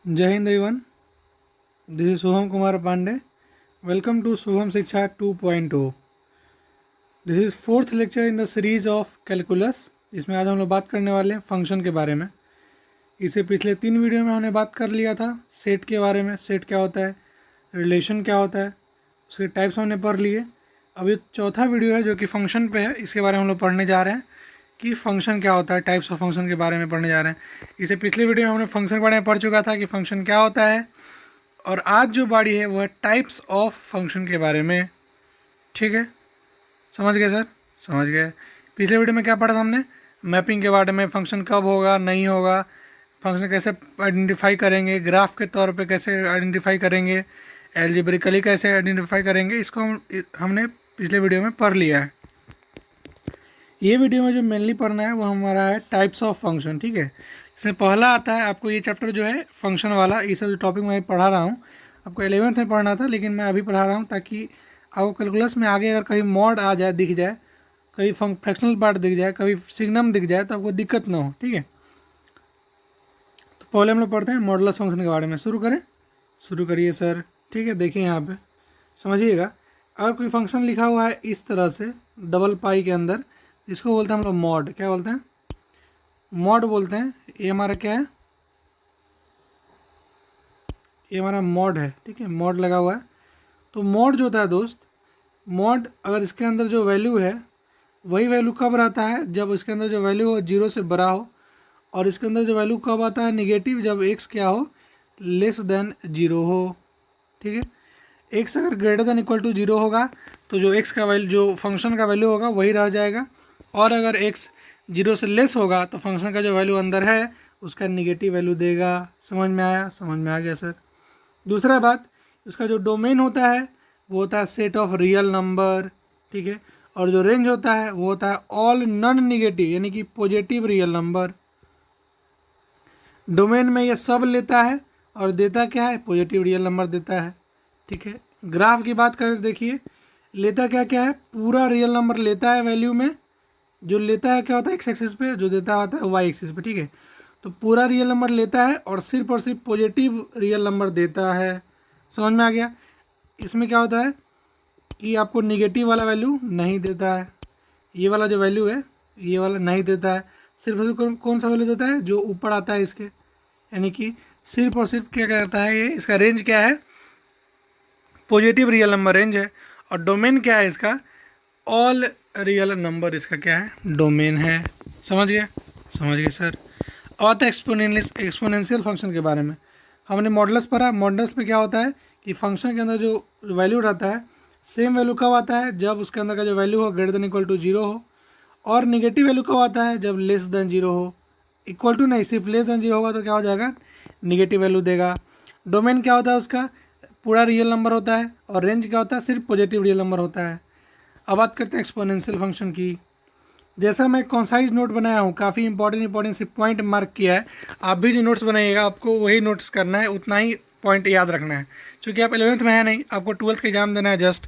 जय Hind everyone, this is Shubham Kumar Pandey. Welcome to Shubham Shiksha 2.0। This is fourth lecture in the series of calculus. इसमें आज हम लोग बात करने वाले हैं फंक्शन के बारे में। इसे पिछले 3 वीडियो में हमने बात कर लिया था सेट के बारे में, सेट क्या होता है, रिलेशन क्या होता है, उसके टाइप्स हमने पढ़ लिए। अब ये चौथा वीडियो है जो कि फंक्शन पे है, इसके बारे में हम लोग पढ़ने जा रहे हैं कि फंक्शन क्या होता है, टाइप्स ऑफ फंक्शन के बारे में पढ़ने जा रहे हैं। इसे पिछले वीडियो में हमने फंक्शन के बारे में पढ़ चुका था कि फंक्शन क्या होता है, और आज जो बारी है वह टाइप्स ऑफ फंक्शन के बारे में। ठीक है, समझ गए सर? समझ गए। पिछले वीडियो में क्या पढ़ा था हमने? मैपिंग के बारे में, फंक्शन कब होगा नहीं होगा, फंक्शन कैसे आइडेंटिफाई करेंगे, ग्राफ के तौर पे कैसे आइडेंटिफाई करेंगे, एल्जेब्रिकली कैसे आइडेंटिफाई करेंगे, इसको हमने पिछले वीडियो में पढ़ लिया है। ये वीडियो में जो मेनली पढ़ना है वो हमारा है टाइप्स ऑफ फंक्शन। ठीक है, इसमें पहला आता है आपको ये चैप्टर जो है फंक्शन वाला। ये सब जो टॉपिक मैं पढ़ा रहा हूँ आपको 11th में पढ़ना था, लेकिन मैं अभी पढ़ा रहा हूँ ताकि आपको कैलकुलस में आगे अगर कहीं मॉड आ जाए, दिख जाए, कहीं फ्रैक्शनल पार्ट दिख जाए, कभी सिग्नम दिख जाए तो आपको दिक्कत ना हो। ठीक है, तो पहले हम लोग पढ़ते हैं मॉडुलस फंक्शन के बारे में। शुरू करें? शुरू करिए सर। ठीक है, देखिए यहाँ पे समझिएगा। अगर कोई फंक्शन लिखा हुआ है इस तरह से डबल पाई के अंदर, इसको बोलते हैं हम लोग मॉड। क्या बोलते हैं? मॉड बोलते हैं। ये हमारा क्या है? ये हमारा मॉड है। ठीक है, मॉड लगा हुआ है। तो मॉड जो होता है दोस्त, मॉड अगर इसके अंदर जो वैल्यू है वही वैल्यू कब रहता है? जब इसके अंदर जो वैल्यू हो 0 से बड़ा हो, और इसके अंदर जो वैल्यू कब आता है? निगेटिव, जब x क्या हो? लेस देन 0 हो। ठीक है, x अगर ग्रेटर देन इक्वल टू 0 होगा तो जो x का वैल्यू, जो फंक्शन का वैल्यू होगा वही रह जाएगा, और अगर x 0 से लेस होगा तो फंक्शन का जो वैल्यू अंदर है उसका निगेटिव वैल्यू देगा। समझ में आया? समझ में आ गया सर। दूसरा बात, उसका जो डोमेन होता है वो होता है सेट ऑफ रियल नंबर। ठीक है, और जो रेंज होता है वो होता है ऑल नॉन निगेटिव यानी कि पॉजिटिव रियल नंबर। डोमेन में ये सब लेता है और देता क्या है? पॉजिटिव रियल नंबर देता है। ठीक है, ग्राफ की बात करें, देखिए लेता क्या क्या है? पूरा रियल नंबर लेता है वैल्यू में। जो लेता है क्या होता है? एक्स एक्सिस पे, जो देता होता है वाई एक्सिस पे। ठीक है, तो पूरा रियल नंबर लेता है और सिर्फ पॉजिटिव रियल नंबर देता है। समझ में आ गया? इसमें क्या होता है कि आपको निगेटिव वाला वैल्यू नहीं देता है। ये वाला जो वैल्यू है ये वाला नहीं देता है। सिर्फ और सिर्फ कौन सा वैल्यू देता है? जो ऊपर आता है इसके, यानी कि सिर्फ और सिर्फ क्या कहता है ये, इसका रेंज क्या है? पॉजिटिव रियल नंबर रेंज है। और डोमेन क्या है इसका? ऑल रियल नंबर इसका क्या है? डोमेन है। समझ गए? समझ गए सर। अब आता है एक्सपोनेंशियल फंक्शन के बारे में। हमने मॉडल्स पढ़ा। मॉडल्स में क्या होता है कि फंक्शन के अंदर जो वैल्यू रहता है, सेम वैल्यू कब आता है? जब उसके अंदर का जो वैल्यू हो ग्रेटर देन इक्वल टू 0 हो। और निगेटिव वैल्यू कब आता है? जब लेस देन 0 हो। इक्वल टू नहीं, सिर्फ लेस देन 0 होगा तो क्या हो जाएगा? निगेटिव वैल्यू देगा। डोमेन क्या होता है उसका? पूरा रियल नंबर होता है। और रेंज क्या होता है? सिर्फ पॉजिटिव रियल नंबर होता है। अब बात करते हैं एक्सपोनेंशियल फंक्शन की। जैसा मैं कॉन्साइज नोट बनाया हूँ, काफ़ी इंपॉर्टेंट सिर्फ पॉइंट मार्क किया है। आप भी जो नोट्स बनाइएगा आपको वही नोट्स करना है, उतना ही पॉइंट याद रखना है। क्योंकि आप 11th में है नहीं, आपको 12th का एग्जाम देना है जस्ट।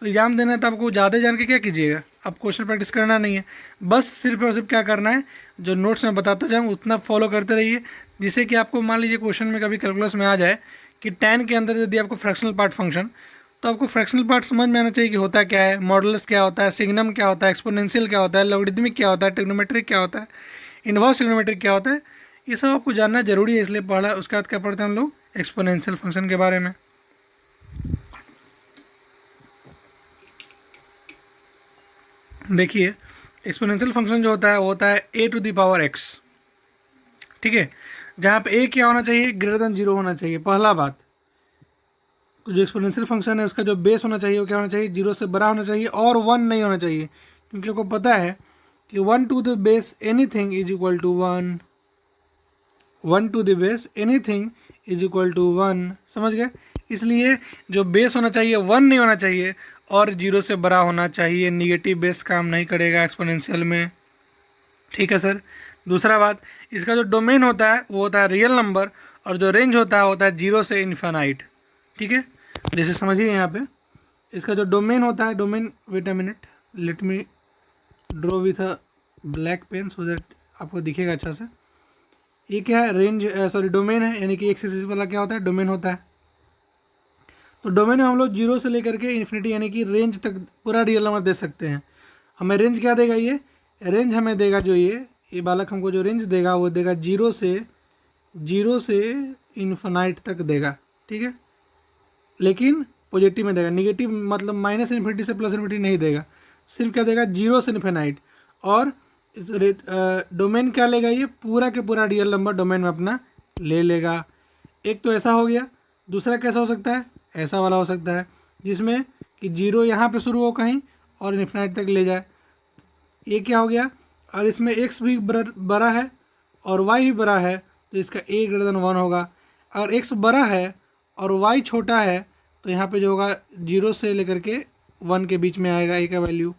तो एग्जाम देना है तो आपको ज़्यादा जान के क्या कीजिएगा? आप क्वेश्चन प्रैक्टिस करना नहीं है, बस सिर्फ और सिर्फ क्या करना है, जो नोट्स मैं बताता जाऊँ उतना फॉलो करते रहिए, जिससे कि आपको मान लीजिए क्वेश्चन में कभी कैलकुलस में आ जाए कि tan के अंदर यदि आपको फ्रैक्शनल पार्ट फंक्शन, तो आपको फ्रैक्शनल पार्ट समझ में आना चाहिए कि होता क्या है, मॉडुलस क्या होता है, सिग्नम क्या होता है, एक्सपोनेंशियल क्या होता है, लॉगरिदमिक क्या होता है, ट्रिग्नोमेट्रिक क्या होता है, इनवर्स ट्रिग्नोमेट्रिक क्या होता है। ये सब आपको जानना जरूरी है, इसलिए पढ़ा। उसके बाद क्या पढ़ते हैं हम लोग? एक्सपोनेंशियल फंक्शन के बारे में। देखिए, एक्सपोनेंशियल फंक्शन जो होता है वो होता है ए टू द पावर एक्स। ठीक है, जहाँ पे ए क्या होना चाहिए? ग्रेटर देन 0 होना चाहिए। पहला बात, तो जो एक्सपोनेंशियल फंक्शन है उसका जो बेस होना चाहिए वो क्या होना चाहिए? 0 से बड़ा होना चाहिए, और 1 नहीं होना चाहिए। क्योंकि आपको पता है कि 1 to the base anything is equal to 1। 1 to the base anything is equal to 1। समझ गए? इसलिए जो बेस होना चाहिए 1 नहीं होना चाहिए, और 0 से बड़ा होना चाहिए। निगेटिव बेस काम नहीं करेगा एक्सपोनेंशियल में। ठीक है सर। दूसरा बात, इसका जो डोमेन होता है वो होता है रियल नंबर, और जो रेंज होता है होता है 0 से इन्फिनाइट। ठीक है, जैसे समझिए यहाँ पे इसका जो डोमेन होता है, domain, wait a minute, let me draw with a black pen so that आपको दिखेगा अच्छा से। ये क्या है, रेंज सॉरी डोमेन है, यानी कि एक्स एक्सिस वाला क्या होता है, डोमेन होता है। तो डोमेन में हम लोग जीरो से लेकर के इन्फिनिटी यानी कि रेंज तक पूरा रियल नंबर दे सकते हैं। हमें रेंज क्या देगा, ये रेंज हमें देगा जो ये बालक हमको जो रेंज देगा वो देगा जीरो से इन्फिनाइट तक देगा, ठीक है। लेकिन पॉजिटिव में देगा, निगेटिव मतलब माइनस इन्फिनिटी से प्लस इन्फिनिटी नहीं देगा, सिर्फ क्या देगा, जीरो से इन्फिनाइट। और डोमेन क्या लेगा, ये पूरा के पूरा रियल नंबर डोमेन में अपना ले लेगा। एक तो ऐसा हो गया, दूसरा कैसा हो सकता है, ऐसा वाला हो सकता है जिसमें कि जीरो यहाँ पे शुरू हो कहीं और इन्फिनाइट तक ले जाए, ये क्या हो गया। और इसमें एक्स भी बड़ा है और वाई भी बड़ा है, तो इसका ए ग्रेटर देन 1 होगा। अगर एक्स बड़ा है और वाई छोटा है तो यहाँ पे जो होगा जीरो से लेकर के 1 के बीच में आएगा ए का वैल्यू।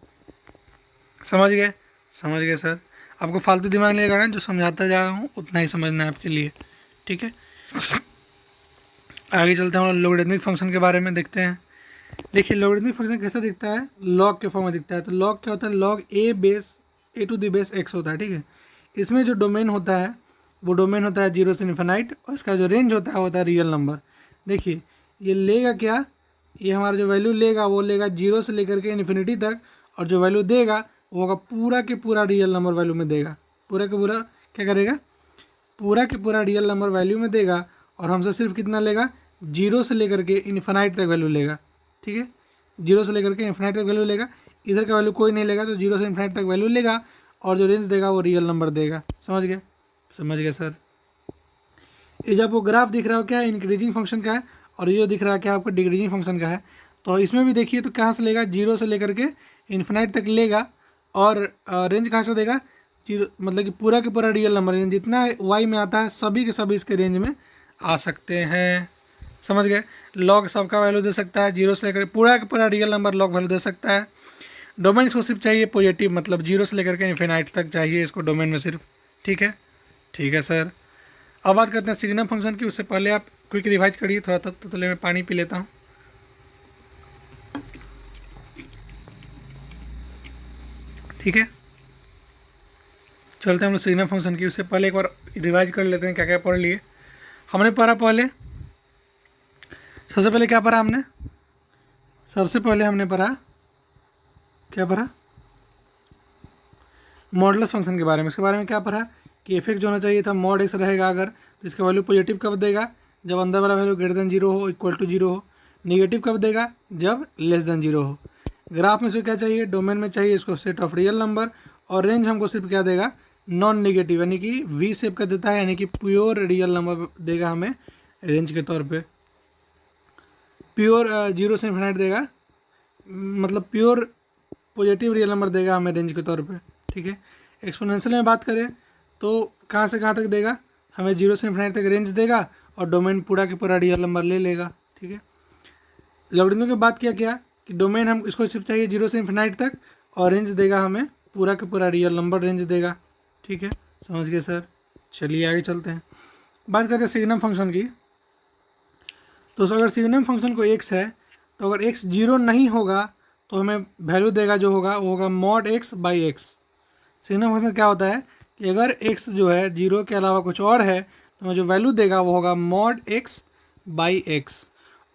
समझ गए सर। आपको फालतू दिमाग नहीं लगाना है, जो समझाता जा रहा हूँ उतना ही समझना है आपके लिए, ठीक है। आगे चलते हैं और लॉगरिथमिक फंक्शन के बारे में देखते हैं। देखिए लॉगरिथमिक फंक्शन कैसा दिखता है, लॉग के फॉर्म में दिखता है। तो लॉग क्या होता है, log a to the base x होता है, ठीक है। इसमें जो डोमेन होता है वो डोमेन होता है जीरो से इन्फिनाइट, और इसका जो रेंज होता है रियल नंबर। देखिए ये लेगा क्या, ये हमारा जो वैल्यू लेगा वो लेगा जीरो से लेकर के इन्फिनिटी तक, और जो वैल्यू देगा वो होगा पूरा के पूरा रियल नंबर वैल्यू में देगा। पूरा के पूरा क्या करेगा, पूरा के पूरा रियल नंबर वैल्यू में देगा, और हमसे सिर्फ कितना लेगा, जीरो से लेकर के इन्फिनाइट तक वैल्यू लेगा, ठीक है। जीरो से लेकर के इन्फिनाइट तक वैल्यू लेगा, इधर का वैल्यू कोई नहीं लेगा, तो जीरो से इन्फिनाइट तक वैल्यू लेगा, और जो रेंज देगा वो रियल नंबर देगा। समझ गए सर। ये जब वो ग्राफ दिख रहा हो क्या है, इंक्रीजिंग फंक्शन का है, और ये जो दिख रहा है क्या आपको, डिक्रीजिंग फंक्शन का है। तो इसमें भी देखिए तो कहाँ से लेगा, जीरो से लेकर के इन्फिनाइट तक लेगा, और रेंज कहाँ से देगा, जीरो मतलब कि पूरा के पूरा रियल नंबर, जितना वाई में आता है सभी के सभी इसके रेंज में आ सकते हैं। समझ गए। लॉग सबका वैल्यू दे सकता है, जीरो से लेकर पूरा का पूरा रियल नंबर लॉग वैल्यू दे सकता है। डोमेन इसको सिर्फ चाहिए पॉजिटिव, मतलब जीरो से लेकर के इन्फिनाइट तक चाहिए इसको डोमेन में सिर्फ, ठीक है सर। अब बात करते हैं सिग्नम फंक्शन की। उससे पहले आप क्विक रिवाइज करिए थोड़ा, तब तो मैं पानी पी लेता हूँ। ठीक है, चलते हैं हम लोग सिग्नम फंक्शन की। उससे पहले एक बार रिवाइज कर लेते हैं क्या क्या पढ़ लिए हमने। पढ़ा पहले सबसे पहले क्या पढ़ा हमने, सबसे पहले हमने पढ़ा क्या पढ़ा, मॉडुलस फंक्शन के बारे में। इसके बारे में क्या पढ़ा कि एफ जो होना चाहिए था मॉड एक्स रहेगा अगर, तो इसका वैल्यू पॉजिटिव कब देगा, जब अंदर वाला वैल्यू ग्रेटर देन जीरो हो, इक्वल टू जीरो हो। निगेटिव कब देगा, जब लेस देन जीरो हो। ग्राफ में से क्या चाहिए, डोमेन में चाहिए इसको सेट ऑफ रियल नंबर, और रेंज हमको सिर्फ क्या देगा, नॉन निगेटिव यानी कि वी शेप का देता है, यानी कि प्योर रियल नंबर देगा हमें रेंज के तौर पे। प्योर जीरो से इन्फिनाइट देगा, मतलब प्योर पॉजिटिव रियल नंबर देगा हमें रेंज के तौर पे, ठीक है। एक्सपोनेंशियल में बात करें तो कहाँ से कहाँ तक देगा, हमें जीरो से इन्फिनाइट तक रेंज देगा, और डोमेन पूरा के पूरा रियल नंबर ले लेगा, ठीक है। लॉगरिथम की बात क्या कि डोमेन हम इसको सिर्फ चाहिए जीरो से इन्फिनाइट तक, और रेंज देगा हमें पूरा के पूरा रियल नंबर रेंज देगा, ठीक है। समझ गए सर। चलिए आगे चलते हैं, बात करते हैं सिग्नम फंक्शन की। तो अगर सिग्नम फंक्शन को एक्स है, तो अगर एक्स जीरो नहीं होगा तो हमें वैल्यू देगा जो होगा वो होगा mod x by x. Signum function क्या होता है कि अगर एक्स जो है जीरो के अलावा कुछ और है तो हमें जो वैल्यू देगा वो होगा मॉड एक्स बाई एक्स,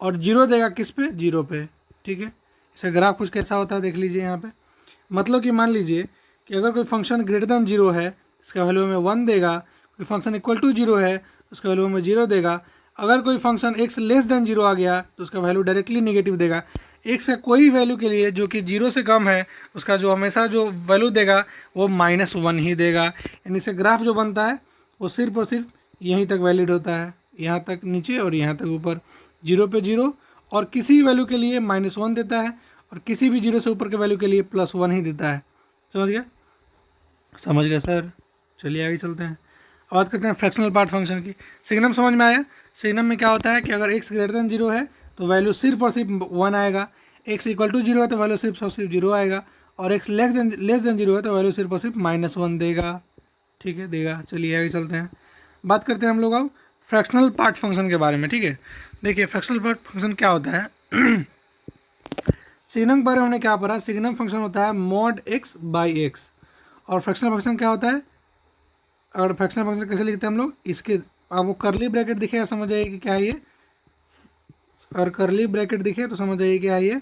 और जीरो देगा किस पे, जीरो पे, ठीक है। इसका ग्राफ कुछ कैसा होता है देख लीजिए यहाँ पे। मतलब कि मान लीजिए कि अगर कोई फंक्शन ग्रेटर देन जीरो है इसका वैल्यू हमें 1 देगा, कोई फंक्शन इक्वल टू जीरो है उसका वैल्यू हमें 0 देगा। अगर कोई function x less than zero आ गया तो उसका वैल्यू डायरेक्टली निगेटिव देगा। एक्स का कोई वैल्यू के लिए जो कि जीरो से कम है उसका जो हमेशा जो वैल्यू देगा वो -1 ही देगा। यानी से ग्राफ जो बनता है वो सिर्फ और सिर्फ यहीं तक वैलिड होता है, यहाँ तक नीचे और यहाँ तक ऊपर, जीरो पे जीरो, और किसी वैल्यू के लिए -1 देता है, और किसी भी जीरो से ऊपर के वैल्यू के लिए +1 ही देता है। समझ गया सर। चलिए आगे चलते हैं, बात करते हैं फ्रैक्शनल पार्ट फंक्शन की। सिग्नम समझ में आया। सिग्नम में क्या होता है कि अगर x ग्रेटर देन जीरो है तो वैल्यू सिर्फ और सिर्फ 1 आएगा, x इक्वल टू जीरो है तो वैल्यू सिर्फ और सिर्फ 0 आएगा, और x लेस देन जीरो है तो वैल्यू सिर्फ और सिर्फ -1 देगा, ठीक है, देगा। चलिए आगे चलते हैं, बात करते हैं हम लोग अब फ्रैक्शनल पार्ट फंक्शन के बारे में, ठीक है। देखिए फ्रैक्शनल पार्ट फंक्शन क्या होता है। सिग्नम के बारे में हमने क्या पढ़ा, सिग्नम फंक्शन होता है मॉड एक्स बाई एक्स, और फ्रैक्शनल फंक्शन क्या होता है, और फ्रैक्शनल फंक्शन कैसे लिखते हैं हम लोग, इसके आपको करली ब्रैकेट दिखेगा समझ आइए कि क्या है ये, और करली ब्रैकेट दिखे तो समझ आइए क्या है ये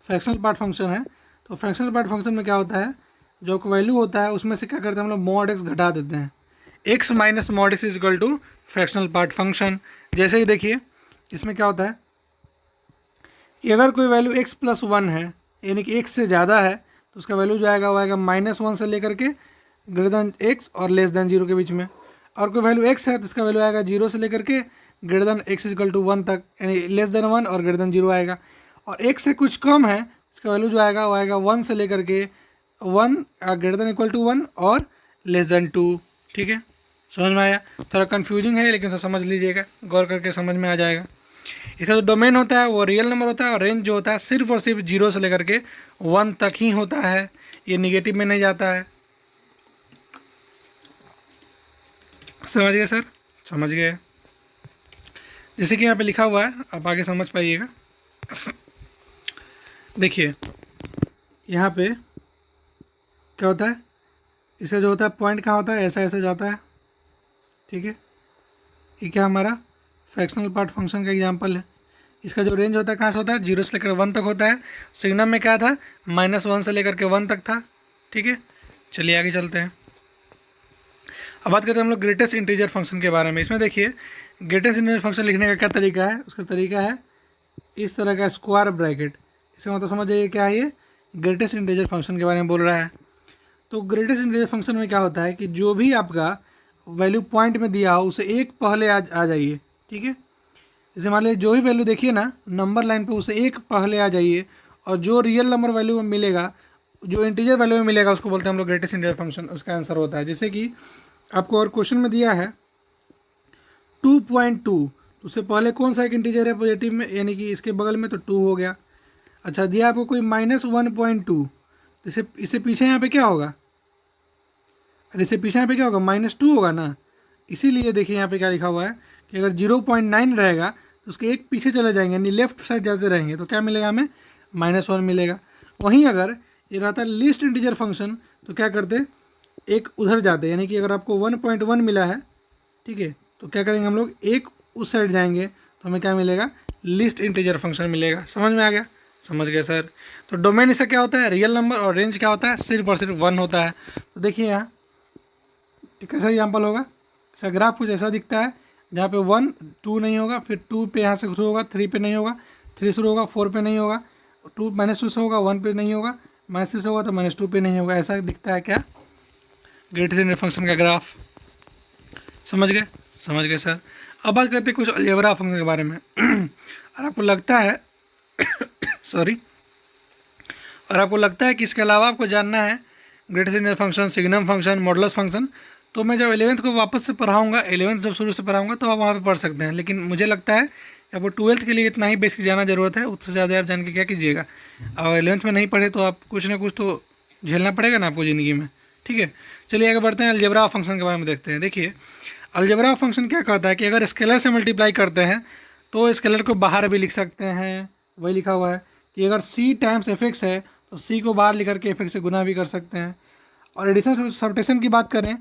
फ्रैक्शनल पार्ट फंक्शन है। तो फ्रैक्शनल पार्ट फंक्शन में क्या होता है, जो वैल्यू होता है उसमें से क्या करते हैं हम लोग मॉड एक्स घटा देते हैं, x minus mod x is equal to fractional part function. जैसे ही देखिए इसमें क्या होता है कि अगर कोई वैल्यू एक्स प्लस वन है यानी कि एक्स से ज़्यादा है तो उसका वैल्यू जो आएगा वो आएगा -1 से लेकर के ग्रेटर देन एक्स और लेस देन 0 के बीच में। और कोई वैल्यू एक्स है तो इसका वैल्यू आएगा 0 से लेकर के greater than x equal to 1 तक, यानी लेस देन 1 और ग्रेटर देन 0 आएगा। और एक्स से कुछ कम है इसका वैल्यू जो आएगा वो आएगा 1 से लेकर के 1 ग्रेटर देन इक्वल टू 1 और लेस देन 2। ठीक है, समझ में आया? थोड़ा कन्फ्यूजिंग है लेकिन तो समझ लीजिएगा, गौर करके समझ में आ जाएगा। इसका जो डोमेन होता है वो रियल नंबर होता है और रेंज जो होता है सिर्फ और सिर्फ 0 से लेकर के 1 तक ही होता है, ये निगेटिव में नहीं जाता है। समझ गए सर? समझ गए। जैसे कि यहाँ पे लिखा हुआ है, आप आगे समझ पाइएगा। देखिए यहाँ पे क्या होता है, इसका जो होता है पॉइंट कहाँ होता है, ऐसा ऐसा जाता है। ठीक है, ये क्या हमारा फ्रैक्शनल पार्ट फंक्शन का एग्जांपल है। इसका जो रेंज होता है कहाँ से होता है, 0 से लेकर 1 तक होता है। सिग्नम में क्या था, -1 से लेकर के 1 तक था। ठीक है, चलिए आगे चलते हैं। अब बात करते हैं हम लोग ग्रेटेस्ट इंटीजर फंक्शन के बारे में। इसमें देखिए ग्रेटेस्ट इंटीजर फंक्शन लिखने का क्या तरीका है, उसका तरीका है इस तरह का स्क्वायर ब्रैकेट। इसका मतलब समझ जाइए क्या है, ये ग्रेटेस्ट इंटीजर फंक्शन के बारे में बोल रहा है। तो ग्रेटेस्ट इंटीजर फंक्शन में क्या होता है कि जो भी आपका वैल्यू पॉइंट में दिया हो उसे एक पहले आ जाइए। ठीक है, जैसे मान लीजिए जो भी वैल्यू देखिए ना नंबर लाइन पे, उसे एक पहले आ जाइए और जो रियल नंबर वैल्यू में मिलेगा, जो इंटीजर वैल्यू में मिलेगा उसको बोलते हैं हम लोग ग्रेटेस्ट इंटीजर फंक्शन, उसका आंसर होता है। जैसे कि आपको और क्वेश्चन में दिया है 2.2, तो उससे पहले कौन सा एक इंटीजर है पॉजिटिव में, यानी कि इसके बगल में, तो 2 हो गया। अच्छा, दिया आपको कोई -1.2, तो इससे पीछे यहाँ पे क्या होगा, अरे इससे पीछे यहाँ पे क्या होगा, -2 होगा ना। इसीलिए देखिए यहाँ पे क्या लिखा हुआ है कि अगर 0.9 रहेगा तो उसके एक पीछे चले जाएंगे, यानी लेफ्ट साइड जाते रहेंगे, तो क्या मिलेगा हमें, -1 मिलेगा। वहीं अगर ये रहता लीस्ट इंटीजर फंक्शन तो क्या करते, एक उधर जाते, यानी कि अगर आपको 1.1 मिला है, ठीक है, तो क्या करेंगे हम लोग, एक उस साइड जाएंगे तो हमें क्या मिलेगा, लीस्ट इंटीजर फंक्शन मिलेगा। समझ में आ गया? समझ गए सर। तो डोमेन इसका क्या होता है, रियल नंबर, और रेंज क्या होता है, सिर्फ और सिर्फ 1 होता है। तो देखिए यहाँ कैसा एग्जाम्पल होगा, इसका ग्राफ कुछ ऐसा दिखता है जहाँ पे 1 2 नहीं होगा, फिर 2 पे यहाँ से शुरू होगा, 3 पे नहीं होगा, 3 शुरू होगा, 4 पे नहीं होगा, -2 से होगा, 1 पे नहीं होगा, -3 से होगा तो -2 पे नहीं होगा। ऐसा दिखता है क्या, ग्रेटेस्ट इंटीजर फंक्शन का ग्राफ। समझ गए? समझ गए सर। अब बात करते हैं कुछ अलजेब्रा फंक्शन के बारे में। और आपको लगता है सॉरी, और आपको लगता है कि इसके अलावा आपको जानना है greatest integer function, signum function, modulus function, तो मैं जब 11th को वापस से पढ़ाऊंगा, 11th जब शुरू से पढ़ाऊंगा तो आप वहाँ पे पढ़ सकते हैं। लेकिन मुझे लगता है कि आपको 12th के लिए इतना ही बेसिक जाना ज़रूरत है, उससे ज़्यादा आप जान के क्या कीजिएगा। और 11th में नहीं पढ़े तो आप कुछ ना कुछ तो झेलना पड़ेगा ना आपको ज़िंदगी में। ठीक है, चलिए आगे बढ़ते हैं, अलजेब्रा फंक्शन के बारे में देखते हैं। देखिए अलजेब्रा फंक्शन क्या कहता है कि अगर स्केलर से मल्टीप्लाई करते हैं तो स्केलर को बाहर भी लिख सकते हैं। वही लिखा हुआ है कि अगर c टाइम्स fx है तो c को बाहर लिख करके fx से गुना भी कर सकते हैं। और एडिशन सब्ट्रैक्शन की बात करें,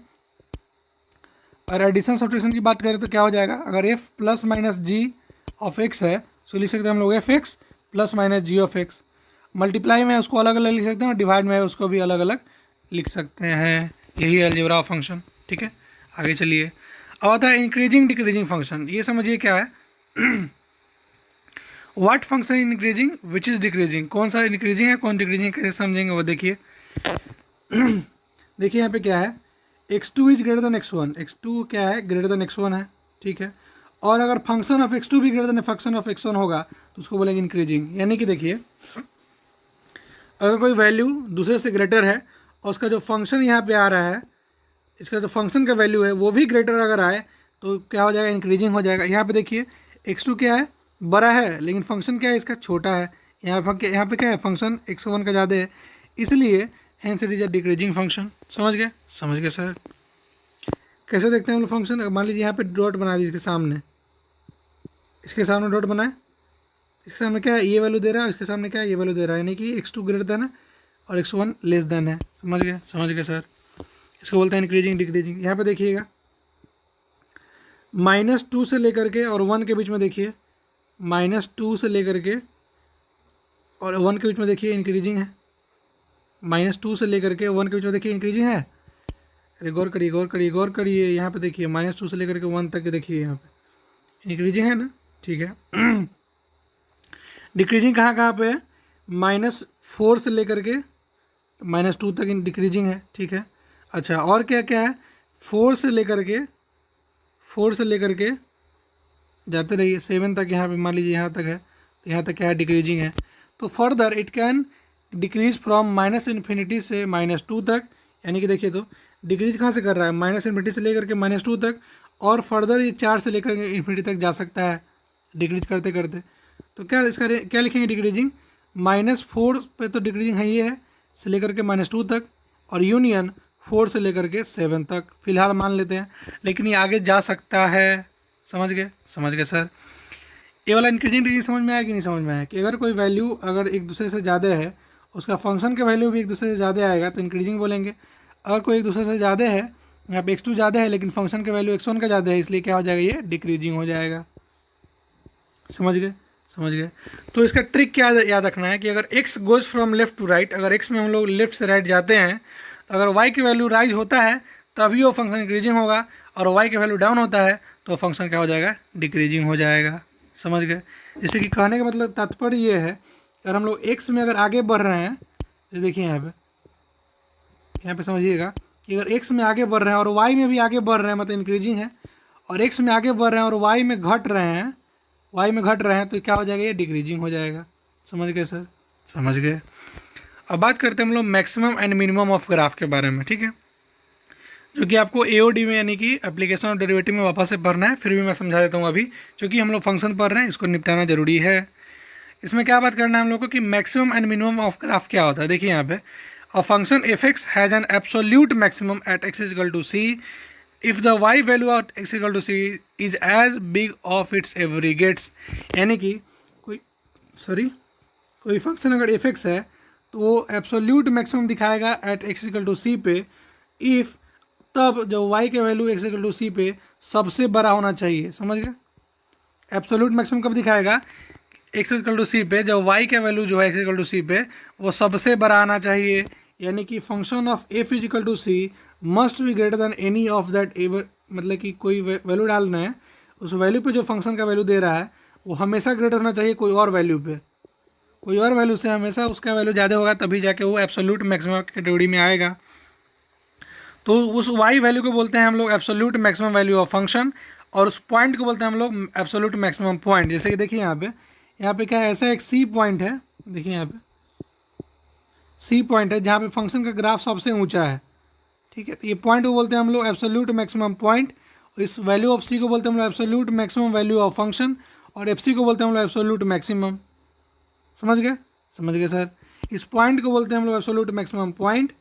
तो क्या हो जाएगा, अगर f plus minus g of x है तो लिख सकते हैं हम लोग fx plus minus g of x. Multiply में उसको अलग अलग लिख सकते हैं और डिवाइड में उसको भी अलग अलग लिख सकते हैं। यही है अलजेब्रा फंक्शन। ठीक है, आगे चलिए। अब आता है इंक्रीजिंग डिक्रीजिंग फंक्शन। ये समझिए क्या है, what function increasing which is decreasing, कौन सा इंक्रीजिंग है कौन डिक्रीजिंग, कैसे समझेंगे वो देखिए। देखिए यहाँ पे क्या है, x2 is greater than x1, x2 क्या है, ग्रेटर देन x1 है। ठीक है, और अगर फंक्शन ऑफ x2 भी greater than function of x1 होगा तो उसको बोलेंगे इंक्रीजिंग। यानी कि देखिए अगर कोई वैल्यू दूसरे से ग्रेटर है और उसका जो फंक्शन यहाँ पे आ रहा है, इसका जो फंक्शन का वैल्यू है वो भी ग्रेटर अगर आए तो क्या हो जाएगा, इंक्रीजिंग हो जाएगा। यहाँ पे देखिए x2 क्या है, बड़ा है, लेकिन फंक्शन क्या है इसका, छोटा है। यहाँ पे क्या है, फंक्शन x1 का ज़्यादा है, इसलिए hence it is a decreasing function. समझ गए? समझ गए सर। कैसे देखते हैं हम लोग फंक्शन, मान लीजिए यहाँ पे डॉट बना दीजिए, इसके सामने डॉट बनाए, इसके सामने क्या है, ये वैल्यू दे रहा है, इसके सामने क्या है, ये वैल्यू दे रहा है, यानी कि x2 ग्रेटर देन है और x1 लेस देन है। समझ गए? समझ गए सर। इसको बोलते हैं इंक्रीजिंग डिक्रीजिंग। यहाँ पे देखिएगा -2 से लेकर के और 1 के बीच में देखिए, -2 से लेकर के और 1 के बीच में देखिए इंक्रीजिंग है। -2 से लेकर के 1 के बीच में देखिए इंक्रीजिंग है। अरे गौर करिए, गौर करिए, गौर करिए, यहाँ पे देखिए -2 से लेकर के 1 तक देखिए, यहाँ पे इंक्रीजिंग है ना, ठीक है। डिक्रीजिंग कहाँ कहाँ पे है, -4 से लेकर के -2 तक डिक्रीजिंग है, ठीक है। अच्छा, और क्या क्या है, 4 से लेकर के जाते रहिए 7 तक, यहाँ पे मान लीजिए यहाँ तक है, तो यहाँ तक क्या है, डिक्रीजिंग है। तो further it can decrease from -∞ से -2 तक, यानी कि देखिए तो डिक्रीज कहाँ से कर रहा है, -∞ से लेकर के -2 तक, और फर्दर ये 4 से लेकर के इन्फिनिटी तक जा सकता है डिक्रीज करते करते। तो क्या इसका क्या लिखेंगे डिक्रीजिंग, -4 पे तो डिक्रीजिंग है, ये है से लेकर के -2 तक, और यूनियन 4 से लेकर के 7 तक फिलहाल मान लेते हैं, लेकिन ये आगे जा सकता है। समझ गए सर। ये वाला इंक्रीजिंग डिक्रीजिंग समझ में आया कि नहीं समझ में आया, कि अगर कोई वैल्यू अगर एक दूसरे से ज़्यादा है, उसका फंक्शन का वैल्यू भी एक दूसरे से ज़्यादा आएगा तो इंक्रीजिंग बोलेंगे। अगर कोई एक दूसरे से ज़्यादा है, यहाँ पे x2 ज़्यादा है लेकिन फंक्शन का वैल्यू x1 का ज़्यादा है, इसलिए क्या हो जाएगा, ये डिक्रीजिंग हो जाएगा। समझ गए। तो इसका ट्रिक क्या याद रखना है कि अगर x goes from left to right, अगर x में हम लोग लेफ्ट से राइट जाते हैं, तो अगर y की वैल्यू राइज होता है तभी वो फंक्शन इंक्रीजिंग होगा, और y की वैल्यू डाउन होता है तो फंक्शन क्या हो जाएगा, डिक्रीजिंग हो जाएगा। समझ गए। जैसे कि कहने का मतलब तात्पर्य ये है, अगर हम लोग x में अगर आगे बढ़ रहे हैं, जैसे देखिए यहाँ पे समझिएगा कि अगर x में आगे बढ़ रहे हैं और y में भी आगे बढ़ रहे हैं, मतलब इंक्रीजिंग है, और x में आगे बढ़ रहे हैं और y में घट रहे हैं तो क्या हो जाएगा, ये डिक्रीजिंग हो जाएगा। समझ गए सर, समझ गए। अब बात करते हैं हम लोग maximum and minimum of graph के बारे में, ठीक है, जो कि आपको एओडी में यानी कि एप्लीकेशन ऑफ डेरिवेटिव में वापस से पढ़ना है, फिर भी मैं समझा देता हूँ अभी, क्योंकि हम लोग फंक्शन पढ़ रहे हैं, इसको निपटाना जरूरी है। इसमें क्या बात करना है हम लोग को कि maximum and minimum of graph क्या होता है। देखिए यहाँ पे, a function f(x) has an absolute maximum at x = c if the y value of x = c is as big of its ever gets, यानी कि कोई फंक्शन अगर f(x) है तो वो एब्सोल्यूट मैक्सिमम दिखाएगा एट x = c पे, इफ़ तब जब y के वैल्यू x = c पे सबसे बड़ा होना चाहिए। समझ गए। एब्सोल्यूट मैक्सिमम कब दिखाएगा, x = c पे, जब y के वैल्यू जो है x = c पे वो सबसे बड़ा आना चाहिए, यानी कि function of f = c must be greater than any of that, मतलब कि कोई वैल्यू डालना है, उस वैल्यू पे जो फंक्शन का वैल्यू दे रहा है वो हमेशा ग्रेटर होना चाहिए कोई और वैल्यू पे, कोई और वैल्यू से हमेशा उसका वैल्यू ज़्यादा होगा तभी जाके वो एब्सोल्यूट मैक्सिमम कैटेगरी में आएगा। तो उस y वैल्यू को बोलते हैं हम लोग absolute maximum value of function, और उस पॉइंट को बोलते हैं हम लोग एब्सोल्यूट मैक्सिमम पॉइंट। जैसे कि देखिए यहाँ पे क्या है, ऐसा एक C पॉइंट है, देखिए यहाँ पे C पॉइंट है जहाँ पे फंक्शन का ग्राफ सबसे ऊंचा है, ठीक है। तो ये पॉइंट को बोलते हैं हम लोग एब्सोल्यूट मैक्सिमम पॉइंट, और इस वैल्यू ऑफ C को बोलते हैं हम लोग absolute maximum value of function, और FC को बोलते हैं हम लोग एब्सोल्यूट मैक्सिमम। समझ गए सर। इस पॉइंट को बोलते हैं हम लोग एब्सोल्यूट मैक्सिमम पॉइंट,